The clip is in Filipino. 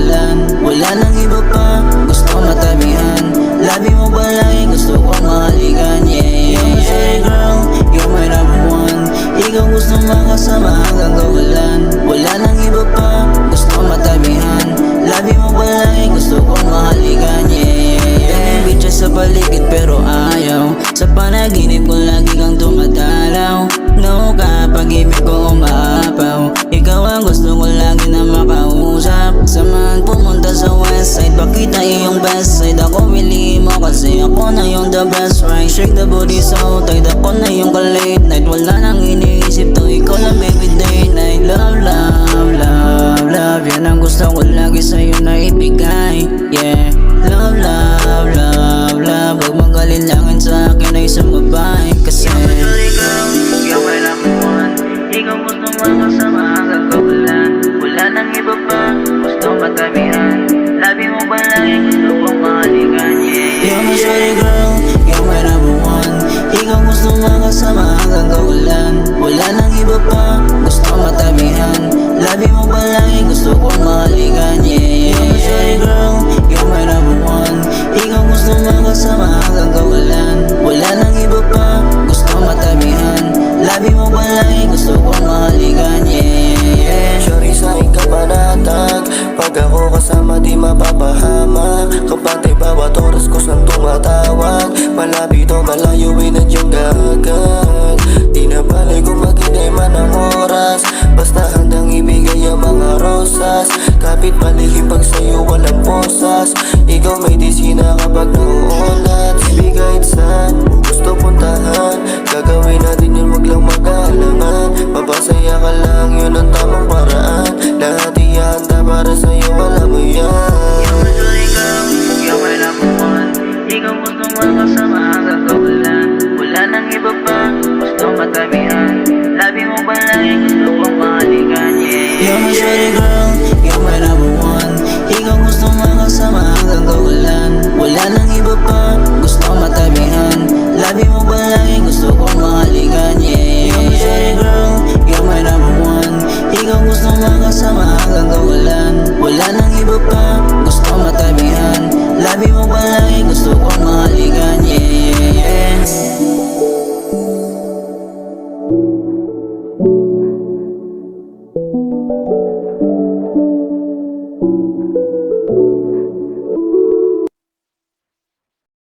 kawalan. Wala nang iba pa, gusto matabihan. Labi mo ba lagi, gusto kong mahalikan. Yeah, yeah, yeah, girl, you're my number one. Ikaw gusto makasama hanggang kawalan. Wala nang iba pa, gusto matabihan. Labi mo ba lagi, gusto kong mahalikan. Yeah, yeah, yeah. Daming bitches sa paligid pero ayaw. Sa panaginip ko lagi kang tumatalaw. No ka, pag-ibig ko umaapaw. Ikaw ang gusto ko lagi na makausap. Samahan pumunta sa west side, pakita iyong best side. Ako pili mo kasi ako na yung the best, right? Shake the booty so tight, ako na yung ka-late night. Wala nang iniisip to, ikaw lang baby day night. Love, love, love, love, yan ang gusto ko lagi sa'yo na ibigay. Yeah, love, love, love, love. Huwag magalinlangan sa akin ay sumabay. Kasi ikaw ay number one. Ikaw gusto makasama hanggang kawalan. Wala nang iba pa, gusto matabihan. Labi mo ba lagi, gusto kong mahalikan. Yeah, you're my shorty girl, you're my number one. Ikaw gusto makasama hanggang kawalan. Wala nang iba pa, gusto matabihan. Labi mo ba lagi, gusto kong mahalikan. Yeah, you're my shorty girl, you're my number one. Ikaw gusto makasama hanggang kawalan. Wala nang iba pa, gusto matabihan. Labi mo ba lagi, gusto kong mahalikan. Yeah, yeah. Shorty sa ikapanatag, pag ako kasama di mapapahama. Kapantay bawat oras ko saan tumatawag. Malapit o malayo nandiyan gagad. Di na bali kung maghintay man ang oras. Basta handang ibigay ang mga rosas. Kapit palihim pag sa'yo walang posas. Ikaw may disina kapag nauulat. Ibigay saan mo gusto puntahan. Gagawin natin yun, wag lang mag-aalangan. Mapasaya ka lang, yun ang tamang paraan. Lahat ihanda para sa'yo, alam mo yan. You're my number one. Ikaw gusto makasama hanggang kawalan. Wala nang iba pa, gusto matabihan. Labi mo ba lagi, gusto kong mahalikan. Yeah, you're my shorty girl, you're my number one. Ikaw gusto makasama hanggang kawalan. Wala nang iba pa,